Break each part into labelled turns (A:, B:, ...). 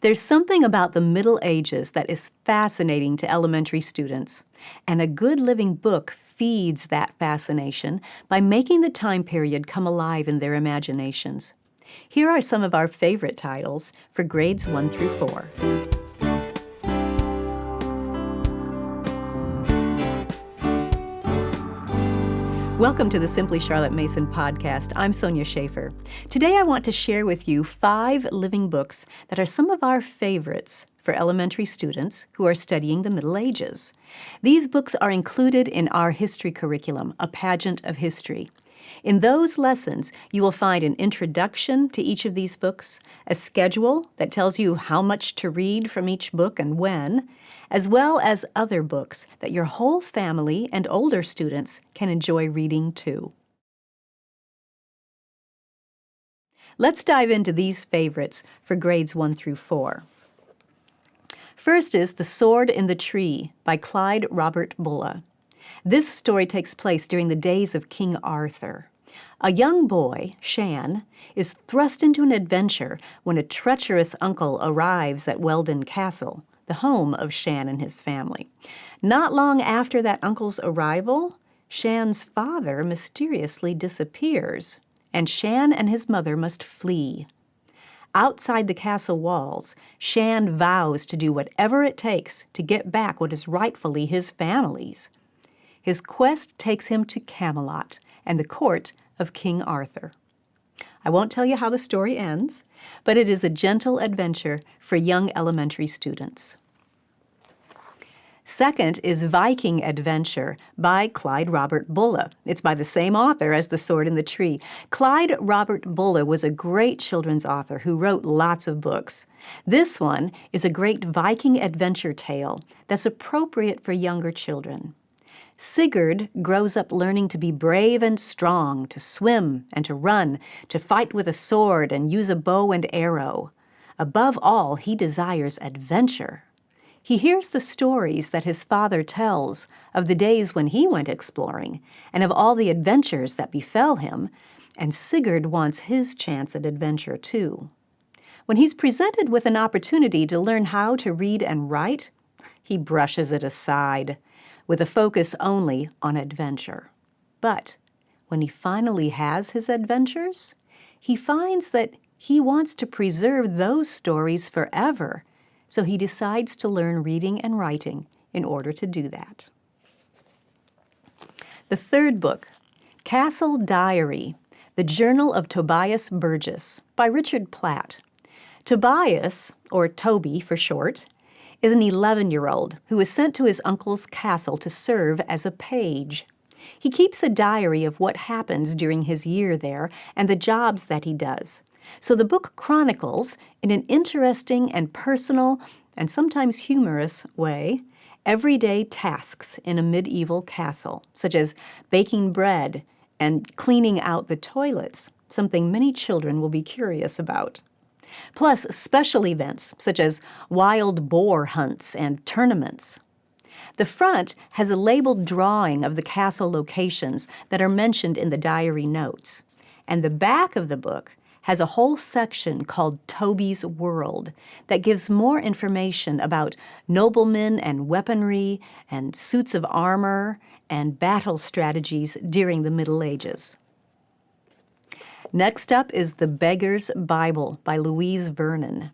A: There's something about the Middle Ages that is fascinating to elementary students, and a good living book feeds that fascination by making the time period come alive in their imaginations. Here are some of our favorite titles for grades 1 through 4. Welcome to the Simply Charlotte Mason podcast. I'm Sonia Schaefer. Today I want to share with you 5 living books that are some of our favorites for elementary students who are studying the Middle Ages. These books are included in our history curriculum, A Pageant of History. In those lessons, you will find an introduction to each of these books, a schedule that tells you how much to read from each book and when, as well as other books that your whole family and older students can enjoy reading too. Let's dive into these favorites for grades 1 through 4. First is The Sword in the Tree by Clyde Robert Bullough. This story takes place during the days of King Arthur. A young boy, Shan, is thrust into an adventure when a treacherous uncle arrives at Weldon Castle, the home of Shan and his family. Not long after that uncle's arrival, Shan's father mysteriously disappears, and Shan and his mother must flee. Outside the castle walls, Shan vows to do whatever it takes to get back what is rightfully his family's. His quest takes him to Camelot and the court of King Arthur. I won't tell you how the story ends, but it is a gentle adventure for young elementary students. Second is Viking Adventure by Clyde Robert Bullough. It's by the same author as The Sword in the Tree. Clyde Robert Bullough was a great children's author who wrote lots of books. This one is a great Viking adventure tale that's appropriate for younger children. Sigurd grows up learning to be brave and strong, to swim and to run, to fight with a sword and use a bow and arrow. Above all, he desires adventure. He hears the stories that his father tells of the days when he went exploring and of all the adventures that befell him, and Sigurd wants his chance at adventure too. When he's presented with an opportunity to learn how to read and write, he brushes it aside, with a focus only on adventure. But when he finally has his adventures, he finds that he wants to preserve those stories forever, so he decides to learn reading and writing in order to do that. The third book, Castle Diary, The Journal of Tobias Burgess by Richard Platt. Tobias, or Toby for short, is an 11-year-old who is sent to his uncle's castle to serve as a page. He keeps a diary of what happens during his year there and the jobs that he does. So the book chronicles, in an interesting and personal and sometimes humorous way, everyday tasks in a medieval castle, such as baking bread and cleaning out the toilets, something many children will be curious about. Plus special events such as wild boar hunts and tournaments. The front has a labeled drawing of the castle locations that are mentioned in the diary notes, and the back of the book has a whole section called Toby's World that gives more information about noblemen and weaponry and suits of armor and battle strategies during the Middle Ages. Next up is The Beggar's Bible by Louise Vernon.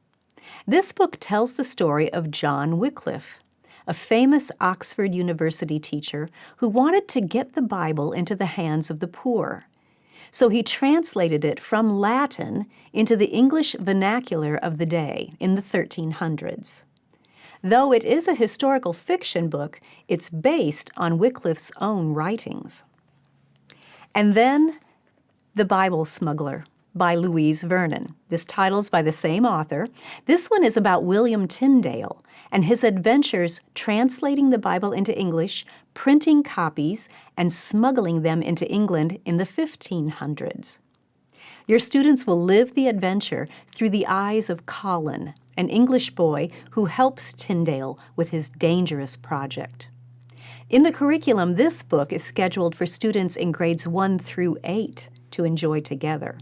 A: This book tells the story of John Wycliffe, a famous Oxford University teacher who wanted to get the Bible into the hands of the poor. So he translated it from Latin into the English vernacular of the day in the 1300s. Though it is a historical fiction book, it's based on Wycliffe's own writings. And then The Bible Smuggler by Louise Vernon. This title's by the same author. This one is about William Tyndale and his adventures translating the Bible into English, printing copies, and smuggling them into England in the 1500s. Your students will live the adventure through the eyes of Colin, an English boy who helps Tyndale with his dangerous project. In the curriculum, this book is scheduled for students in grades 1 through 8 to enjoy together.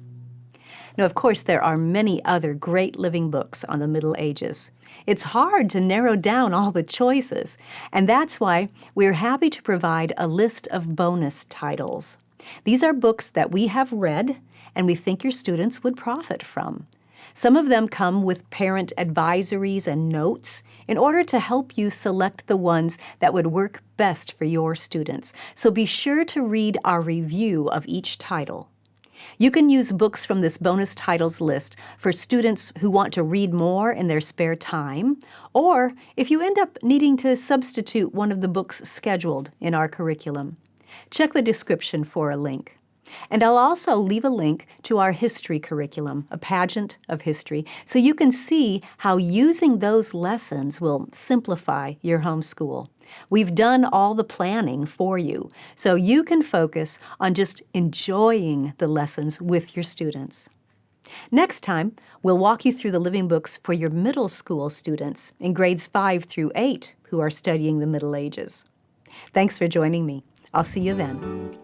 A: Now, of course, there are many other great living books on the Middle Ages. It's hard to narrow down all the choices, and that's why we're happy to provide a list of bonus titles. These are books that we have read and we think your students would profit from. Some of them come with parent advisories and notes in order to help you select the ones that would work best for your students. So be sure to read our review of each title. You can use books from this bonus titles list for students who want to read more in their spare time, or if you end up needing to substitute one of the books scheduled in our curriculum. Check the description for a link. And I'll also leave a link to our history curriculum, a Pageant of History, so you can see how using those lessons will simplify your homeschool. We've done all the planning for you, so you can focus on just enjoying the lessons with your students. Next time, we'll walk you through the living books for your middle school students in grades 5 through 8 who are studying the Middle Ages. Thanks for joining me. I'll see you then.